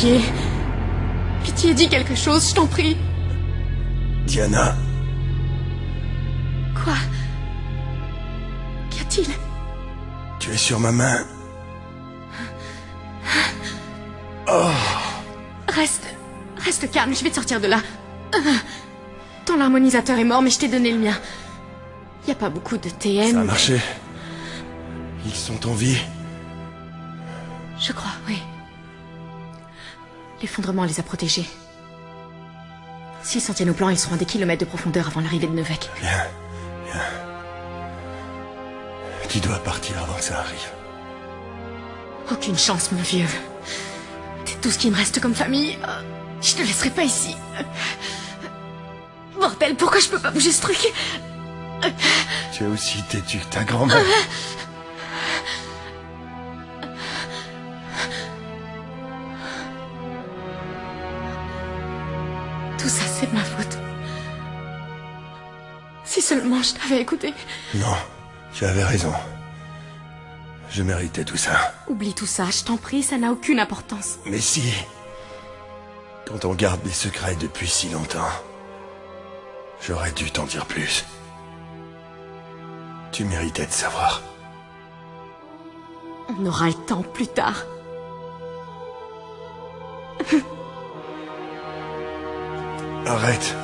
Pitié. Pitié, dis quelque chose, je t'en prie. Diana. Quoi? Qu'y a-t-il? Tu es sur ma main. Oh. Reste calme, je vais te sortir de là. Ton harmonisateur est mort, mais je t'ai donné le mien. Y a pas beaucoup de TM. Ça a marché. Ils sont en vie. Je crois, oui. L'effondrement les a protégés. S'ils s'en tiennent au plan, ils seront à des kilomètres de profondeur avant l'arrivée de Nevek. Viens. Tu dois partir avant que ça arrive. Aucune chance, mon vieux. T'es tout ce qui me reste comme famille. Je te laisserai pas ici. Bordel, pourquoi je peux pas bouger ce truc? Tu es aussi têtu que ta grand-mère. Tout ça, c'est de ma faute. Si seulement je t'avais écouté. Non, tu avais raison. Je méritais tout ça. Oublie tout ça, je t'en prie, ça n'a aucune importance. Mais si... Quand on garde des secrets depuis si longtemps, j'aurais dû t'en dire plus. Tu méritais de savoir. On aura le temps plus tard. Arrête.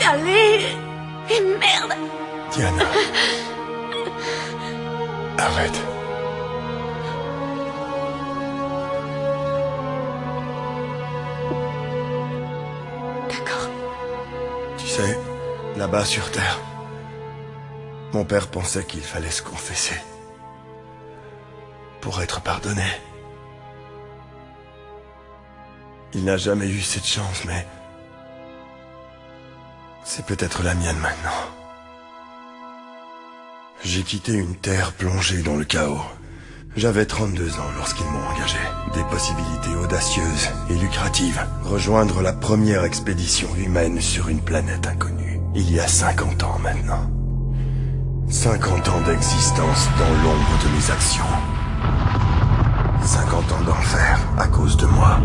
Allez! Et merde! Diana. Arrête. D'accord. Tu sais, là-bas sur Terre, mon père pensait qu'il fallait se confesser pour être pardonné. Il n'a jamais eu cette chance, mais c'est peut-être la mienne maintenant. J'ai quitté une terre plongée dans le chaos. J'avais 32 ans lorsqu'ils m'ont engagé. Des possibilités audacieuses et lucratives. Rejoindre la première expédition humaine sur une planète inconnue. Il y a 50 ans maintenant. 50 ans d'existence dans l'ombre de mes actions. 50 ans d'enfer à cause de moi.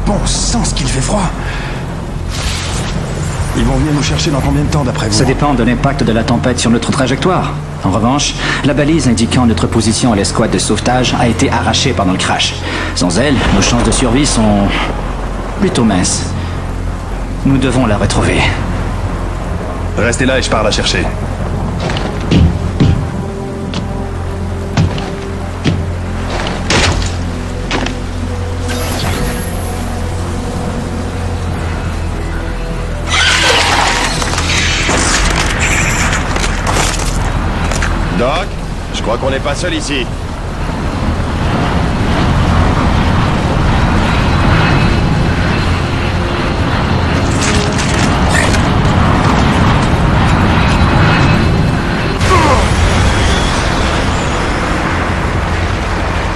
Bon sang, ce qu'il fait froid. Ils vont venir nous chercher dans combien de temps d'après vous? Ça dépend de l'impact de la tempête sur notre trajectoire. En revanche, la balise indiquant notre position à l'escouade de sauvetage a été arrachée pendant le crash. Sans elle, nos chances de survie sont plutôt minces. Nous devons la retrouver. Restez là et je pars la chercher. Doc, je crois qu'on n'est pas seul ici.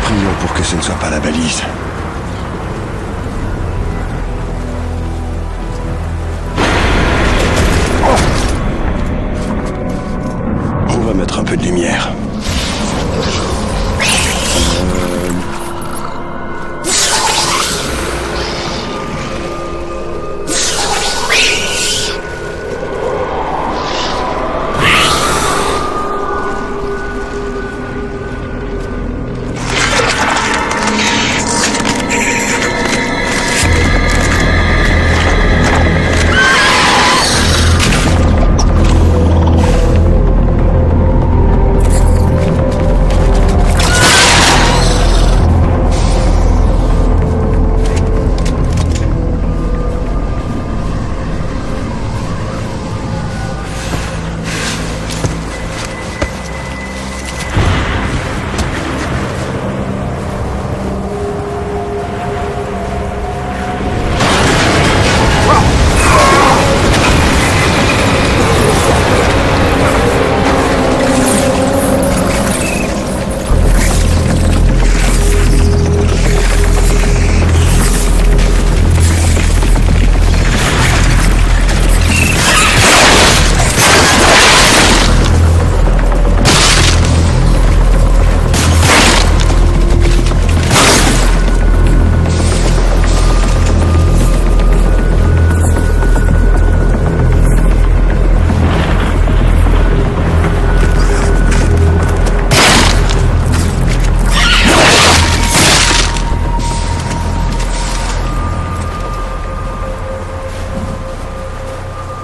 Prions pour que ce ne soit pas la balise. lumière.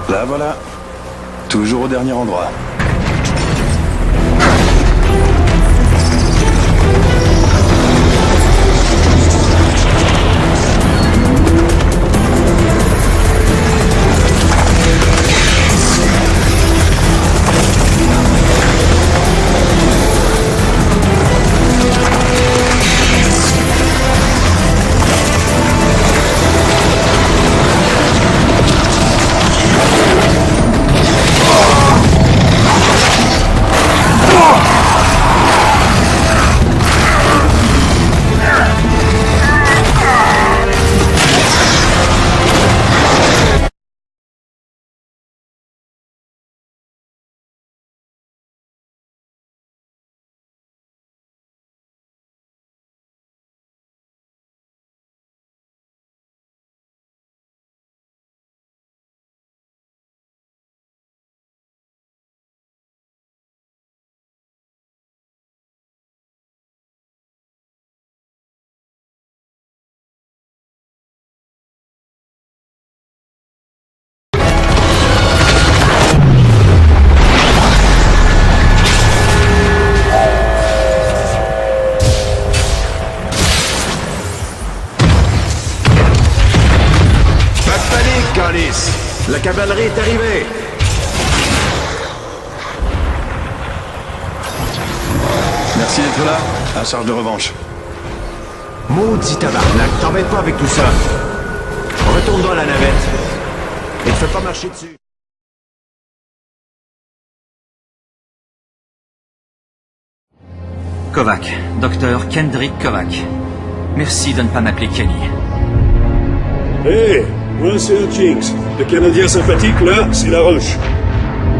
Là voilà. Toujours au dernier endroit. La cavalerie est arrivée! Merci d'être là. À charge de revanche. Maudit tabarnak, t'embête pas avec tout ça. Retourne dans la navette. Et te fais pas marcher dessus. Kovac, docteur Kendrick Kovac. Merci de ne pas m'appeler Kenny. Hé, moi c'est le Jinx. Le Canadien sympathique, là, c'est la Roche.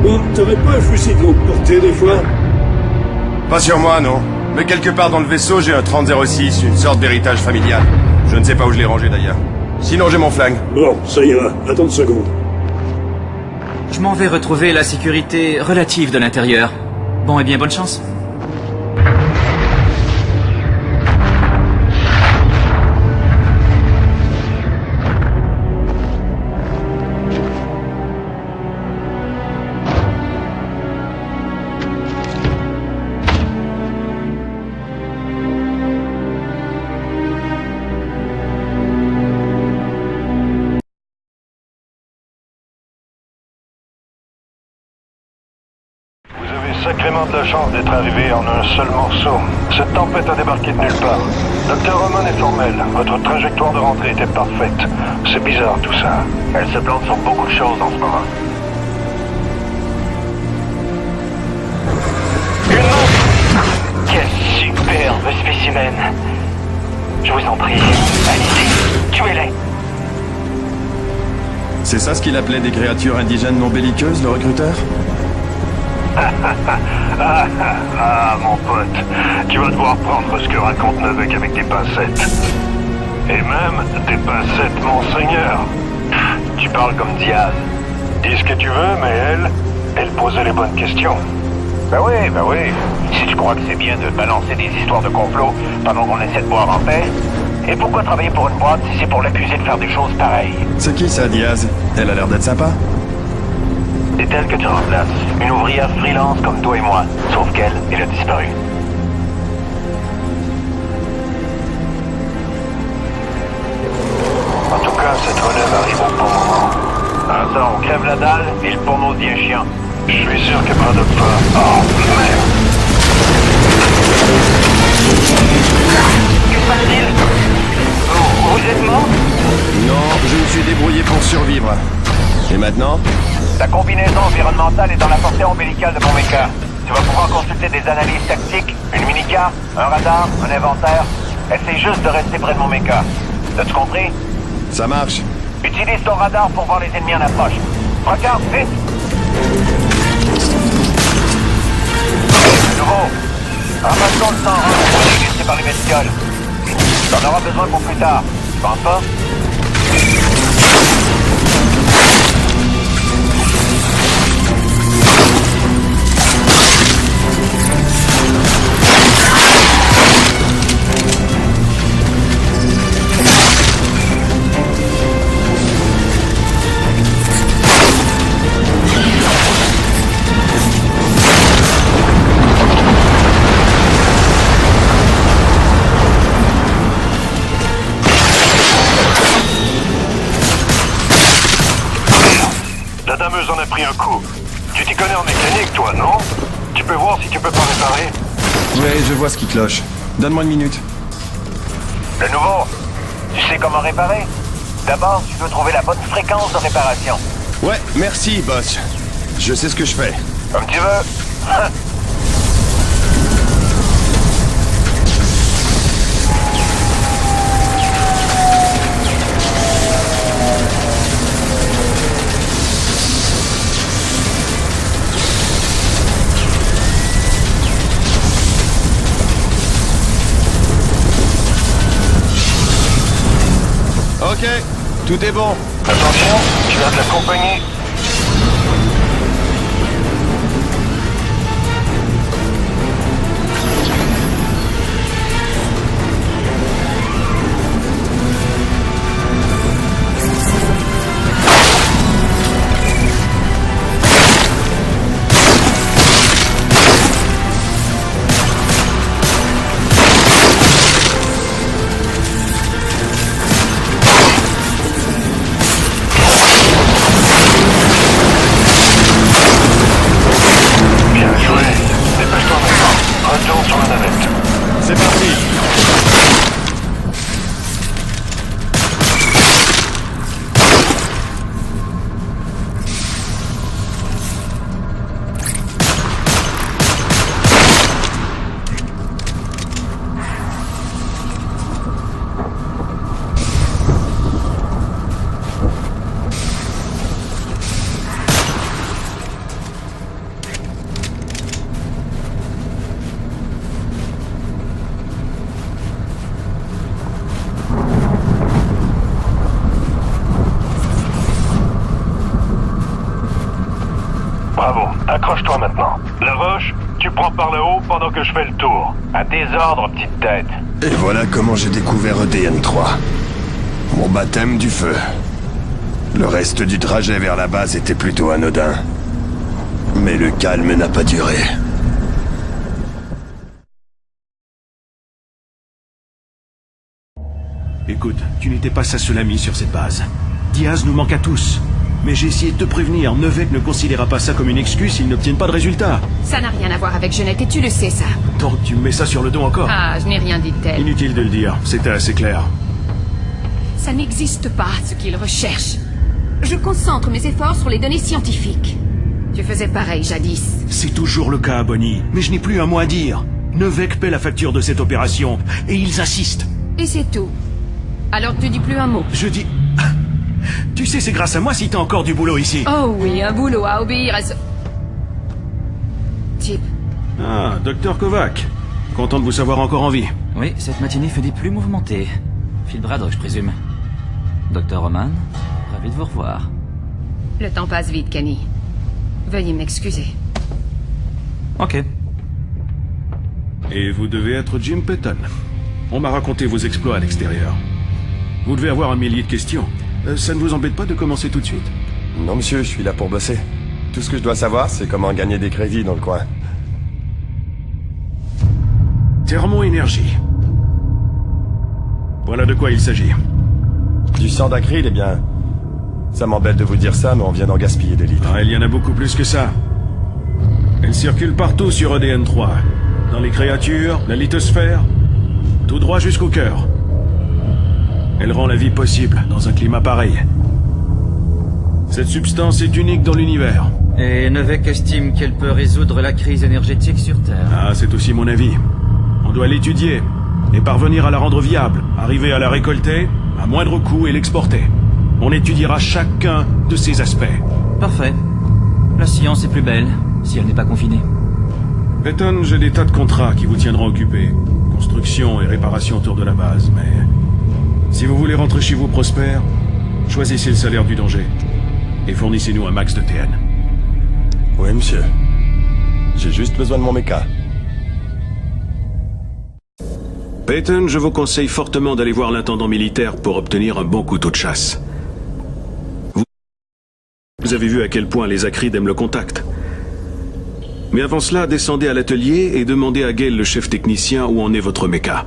Bon, t'aurais pas un fusil de longue portée, des fois? Pas sur moi, non. Mais quelque part dans le vaisseau, j'ai un 3006, une sorte d'héritage familial. Je ne sais pas où je l'ai rangé d'ailleurs. Sinon, j'ai mon flingue. Bon, ça ira. Attends une seconde. Je m'en vais retrouver la sécurité relative de l'intérieur. Bon, eh bien, bonne chance. Sacrément de la chance d'être arrivé en un seul morceau. Cette tempête a débarqué de nulle part. Docteur Roman est formel. Votre trajectoire de rentrée était parfaite. C'est bizarre tout ça. Elle se plante sur beaucoup de choses en ce moment. Quel superbe spécimen. Je vous en prie, allez-y, tuez-les. C'est ça ce qu'il appelait des créatures indigènes non belliqueuses, le recruteur? Mon pote, tu vas devoir prendre ce que raconte Nevek avec des pincettes. Et même des pincettes, monseigneur. Tu parles comme Diaz. Dis ce que tu veux, mais elle posait les bonnes questions. Ben oui. Si tu crois que c'est bien de balancer des histoires de complot pendant qu'on essaie de boire en paix, et pourquoi travailler pour une boîte si c'est pour l'accuser de faire des choses pareilles? C'est qui ça, Diaz? Elle a l'air d'être sympa. C'est elle que tu remplaces. Une ouvrière freelance comme toi et moi. Sauf qu'elle, elle a disparu. En tout cas, cette relève arrive au bon moment. Alors ça, on crève la dalle et le porno devient chiant. Je suis sûr que Braddock va... Oh, merde. Que se passe-t-il? Vous êtes mort? Non, je me suis débrouillé pour survivre. Et maintenant? Ta combinaison environnementale est dans la portée ombilicale de mon méca. Tu vas pouvoir consulter des analyses tactiques, une mini-carte, un radar, un inventaire. Essaye juste de rester près de mon méca. T'as-tu compris? Ça marche. Utilise ton radar pour voir les ennemis en approche. Regarde, vite! De nouveau, ramassons le sang pour les laisser par les bestioles. T'en auras besoin pour plus tard, tu penses pas? La dameuse en a pris un coup. Tu t'y connais en mécanique, toi, non? Tu peux voir si tu peux pas réparer? Ouais, je vois ce qui cloche. Donne-moi une minute. De nouveau, tu sais comment réparer? D'abord, tu dois trouver la bonne fréquence de réparation. Ouais, merci, boss. Je sais ce que je fais. Comme tu veux. Ok, tout est bon. Attention, tu as de la compagnie. C'est parti. Bravo, accroche-toi maintenant. La roche, tu prends par le haut pendant que je fais le tour. À tes ordres, petite tête. Et voilà comment j'ai découvert EDN3. Mon baptême du feu. Le reste du trajet vers la base était plutôt anodin. Mais le calme n'a pas duré. Écoute, tu n'étais pas sa seule amie sur cette base. Diaz nous manque à tous. Mais j'ai essayé de te prévenir, Nevek ne considérera pas ça comme une excuse s'ils n'obtiennent pas de résultat. Ça n'a rien à voir avec Jeanette et tu le sais, ça. Donc tu me mets ça sur le dos encore. Ah, je n'ai rien dit de tel. Inutile de le dire, c'était assez clair. Ça n'existe pas, ce qu'ils recherchent. Je concentre mes efforts sur les données scientifiques. Tu faisais pareil jadis. C'est toujours le cas, Bonnie, mais je n'ai plus un mot à dire. Nevek paie la facture de cette opération, et ils assistent. Et c'est tout. Alors tu dis plus un mot. Je dis... Tu sais, c'est grâce à moi si t'as encore du boulot ici. Oh oui, un boulot à obéir à ce... type? Ah, Dr. Kovac. Content de vous savoir encore en vie. Oui, cette matinée fait des plus mouvementés. Phil Braddock, je présume. Docteur Roman, ravi de vous revoir. Le temps passe vite, Kenny. Veuillez m'excuser. Ok. Et vous devez être Jim Patton. On m'a raconté vos exploits à l'extérieur. Vous devez avoir 1 millier de questions. Ça ne vous embête pas de commencer tout de suite? Non, monsieur, je suis là pour bosser. Tout ce que je dois savoir, c'est comment gagner des crédits dans le coin. Thermo-énergie. Voilà de quoi il s'agit. Du sang d'acryl, eh bien... Ça m'embête de vous dire ça, mais on vient d'en gaspiller des litres. Ah, il y en a beaucoup plus que ça. Elle circule partout sur EDN3. Dans les créatures, la lithosphère, tout droit jusqu'au cœur. Elle rend la vie possible dans un climat pareil. Cette substance est unique dans l'univers. Et Novak estime qu'elle peut résoudre la crise énergétique sur Terre. Ah, c'est aussi mon avis. On doit l'étudier et parvenir à la rendre viable, arriver à la récolter à moindre coût et l'exporter. On étudiera chacun de ces aspects. Parfait. La science est plus belle, si elle n'est pas confinée. Patton, j'ai des tas de contrats qui vous tiendront occupés. Construction et réparation autour de la base, mais... Si vous voulez rentrer chez vous prospère, choisissez le salaire du danger. Et fournissez-nous un max de TN. Oui, monsieur. J'ai juste besoin de mon méca. Patton, je vous conseille fortement d'aller voir l'intendant militaire pour obtenir un bon couteau de chasse. Vous avez vu à quel point les Acrides aiment le contact. Mais avant cela, descendez à l'atelier et demandez à Gale, le chef technicien, où en est votre méca.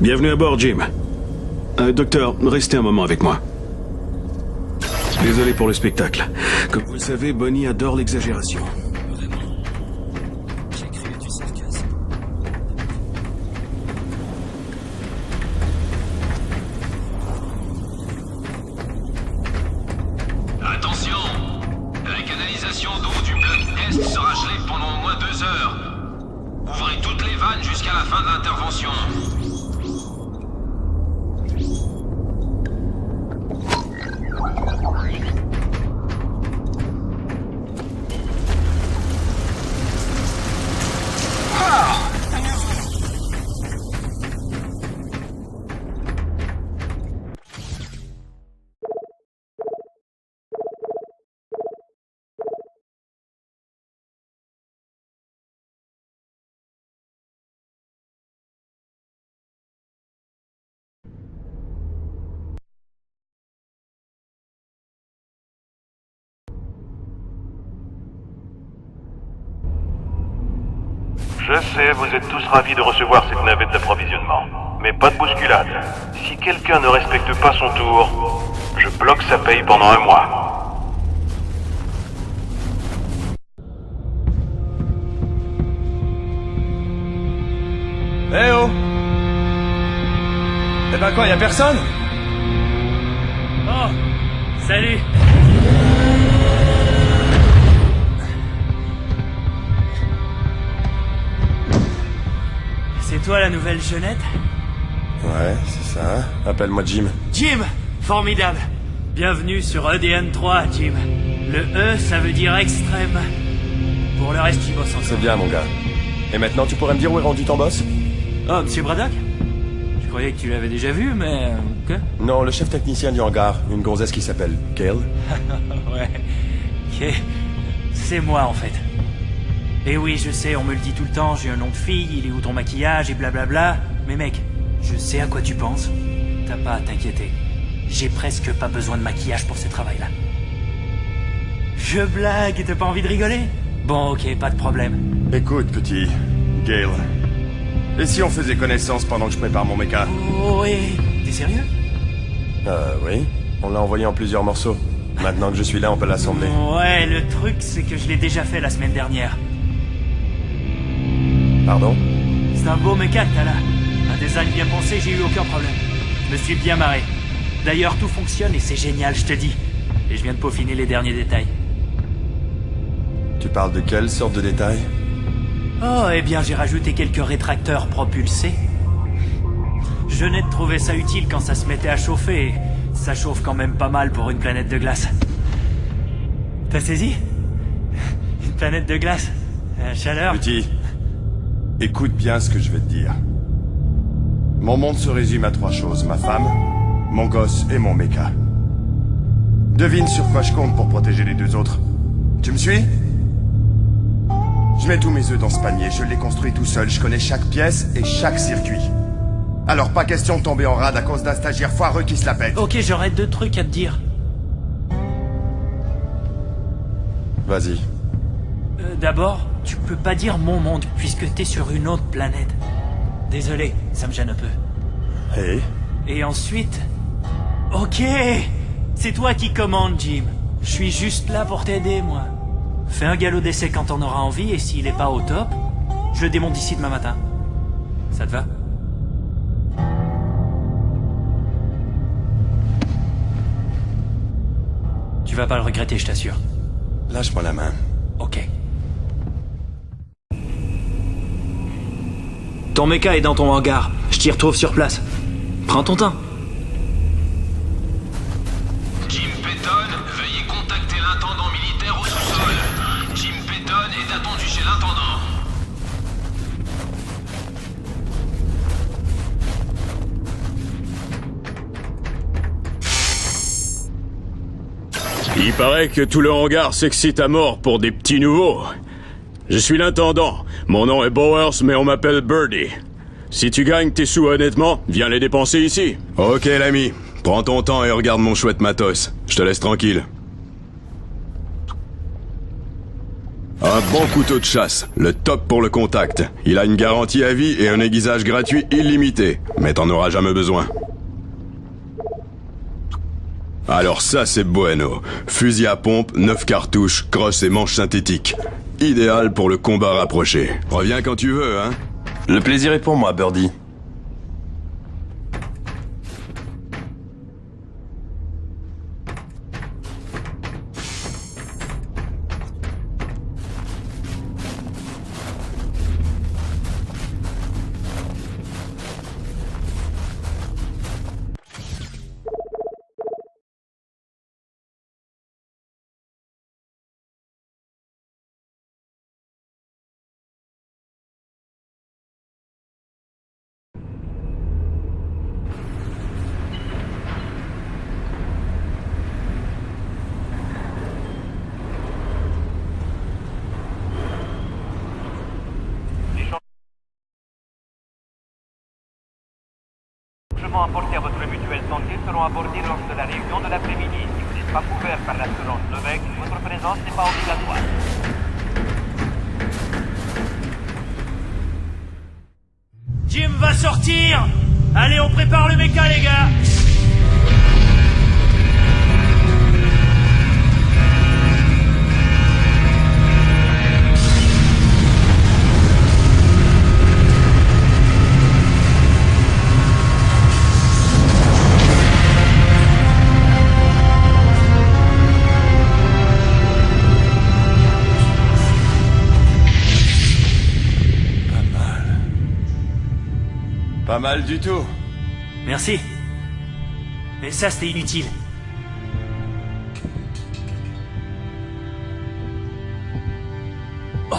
Bienvenue à bord, Jim. Docteur, restez un moment avec moi. Désolé pour le spectacle. Comme vous le savez, Bonnie adore l'exagération. Attention! La canalisation d'eau du bloc Est sera gelée pendant au moins 2 heures. Ouvrez toutes les vannes jusqu'à la fin de l'intervention. Je sais, vous êtes tous ravis de recevoir cette navette d'approvisionnement. Mais pas de bousculade. Si quelqu'un ne respecte pas son tour, je bloque sa paye pendant 1 mois. Eh oh! Eh ben quoi, y'a personne? Oh! Salut! C'est toi la nouvelle jeunette? Ouais, c'est ça. Appelle-moi Jim. Jim! Formidable! Bienvenue sur EDN3, Jim. Le E, ça veut dire extrême. Pour le reste, tu bosses encore. C'est bien, mon gars. Et maintenant, tu pourrais me dire où est rendu ton boss? Oh, Monsieur Braddock? Je croyais que tu l'avais déjà vu, mais... que? Non, le chef technicien du hangar. Une gonzesse qui s'appelle Gale. Ouais. Ok. C'est moi, en fait. Et oui, je sais, on me le dit tout le temps, j'ai un nom de fille, il est où ton maquillage et blablabla. Mais mec, je sais à quoi tu penses. T'as pas à t'inquiéter. J'ai presque pas besoin de maquillage pour ce travail-là. Je blague, t'as pas envie de rigoler? Bon, ok, pas de problème. Écoute, petit Gale. Et si on faisait connaissance pendant que je prépare mon méca? Oh, oui. T'es sérieux? Oui. On l'a envoyé en plusieurs morceaux. Maintenant que je suis là, on peut l'assembler. Ouais, le truc, c'est que je l'ai déjà fait la semaine dernière. Pardon? C'est un beau méca que t'as là. Un design bien pensé, j'ai eu aucun problème. Je me suis bien marré. D'ailleurs, tout fonctionne et c'est génial, je te dis. Et je viens de peaufiner les derniers détails. Tu parles de quelle sorte de détails? Oh, eh bien, j'ai rajouté quelques rétracteurs propulsés. Je venais de trouver ça utile quand ça se mettait à chauffer. Et ça chauffe quand même pas mal pour une planète de glace. T'as saisi? Une planète de glace? Chaleur. Petit, écoute bien ce que je vais te dire. Mon monde se résume à 3 choses. Ma femme, mon gosse et mon méca. Devine sur quoi je compte pour protéger les 2 autres. Tu me suis? Je mets tous mes œufs dans ce panier, je l'ai construit tout seul, je connais chaque pièce et chaque circuit. Alors pas question de tomber en rade à cause d'un stagiaire foireux qui se la pète. Ok, j'aurais 2 trucs à te dire. Vas-y. D'abord, tu peux pas dire mon monde, puisque t'es sur une autre planète. Désolé, ça me gêne un peu. Hey. Et ensuite... Ok, c'est toi qui commandes, Jim. Je suis juste là pour t'aider, moi. Fais un galop d'essai quand t'en auras envie, et s'il est pas au top, je le démonte d'ici demain matin. Ça te va? Tu vas pas le regretter, je t'assure. Lâche-moi la main. Ok. Ton méca est dans ton hangar. Je t'y retrouve sur place. Prends ton temps. Jim Peyton, veuillez contacter l'intendant militaire au sous-sol. Jim Peyton est attendu chez l'intendant. Il paraît que tout le hangar s'excite à mort pour des petits nouveaux. Je suis l'intendant. Mon nom est Bowers, mais on m'appelle Birdie. Si tu gagnes tes sous honnêtement, viens les dépenser ici. Ok l'ami, prends ton temps et regarde mon chouette matos. Je te laisse tranquille. Un bon couteau de chasse, le top pour le contact. Il a une garantie à vie et un aiguisage gratuit illimité, mais t'en auras jamais besoin. Alors ça c'est bueno. Fusil à pompe, 9 cartouches, crosse et manche synthétique. Idéal pour le combat rapproché. Reviens quand tu veux, hein. Le plaisir est pour moi, Birdie. Apportés à votre mutuelle santé seront abordés lors de la réunion de l'après-midi. Si vous n'êtes pas couvert par l'assurance Novec, votre présence n'est pas obligatoire. Jim va sortir! Allez, on prépare le méca, les gars! Pas mal du tout. Merci. Mais ça, c'était inutile. Oh,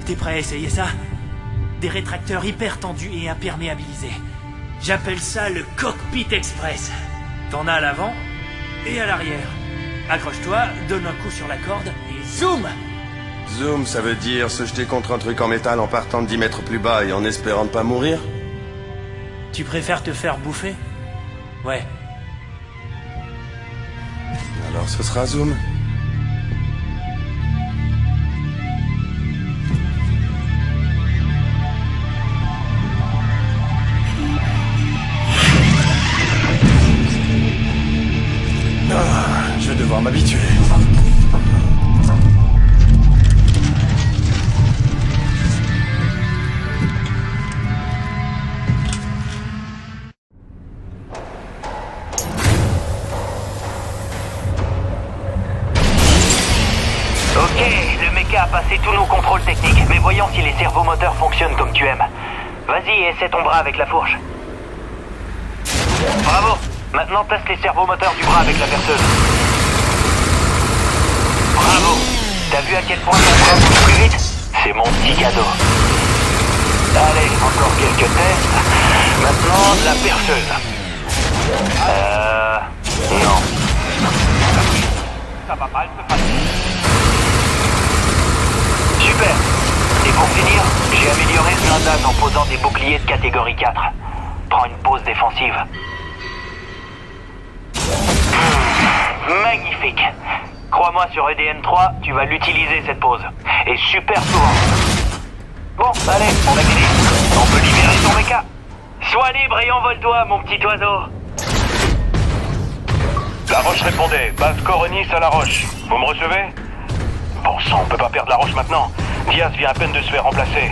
t'es prêt à essayer ça? Des rétracteurs hyper tendus et imperméabilisés. J'appelle ça le Cockpit Express. T'en as à l'avant et à l'arrière. Accroche-toi, donne un coup sur la corde et zoom! Zoom, ça veut dire se jeter contre un truc en métal en partant de 10 mètres plus bas et en espérant ne pas mourir? Tu préfères te faire bouffer? Ouais. Alors ce sera zoom. Je vais devoir m'habituer. A passé tous nos contrôles techniques, mais voyons si les servomoteurs fonctionnent comme tu aimes. Vas-y, essaie ton bras avec la fourche. Bravo! Maintenant teste les servomoteurs du bras avec la perceuse. Bravo! T'as vu à quel point ton bras bouge plus vite? C'est mon petit cadeau. Allez, encore quelques tests. Maintenant, la perceuse. Non. Ça va mal se passer. Super. Et pour finir, j'ai amélioré ce blindage en posant des boucliers de catégorie 4. Prends une pause défensive. Magnifique. Crois-moi, sur EDN3, tu vas l'utiliser cette pause. Et super souvent. Bon, allez, on a fini. On peut libérer ton méca. Sois libre et envole-toi, mon petit oiseau. La Roche répondait. Base Coronis à la Roche. Vous me recevez? Bon sang, on peut pas perdre la Roche maintenant. Diaz vient à peine de se faire remplacer.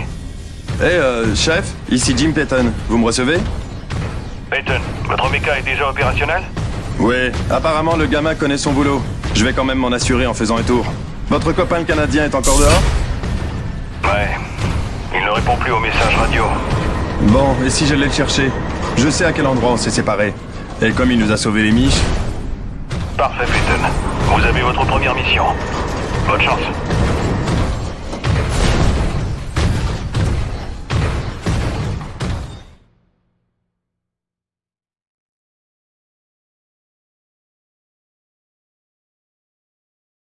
Chef, ici Jim Payton. Vous me recevez? Peyton, votre méca est déjà opérationnel? Ouais, apparemment le gamin connaît son boulot. Je vais quand même m'en assurer en faisant un tour. Votre copain le Canadien est encore dehors? Ouais. Il ne répond plus aux messages radio. Bon, et si j'allais le chercher? Je sais à quel endroit on s'est séparés. Et comme il nous a sauvé les miches... Parfait, Peyton. Vous avez votre première mission. Bonne chance.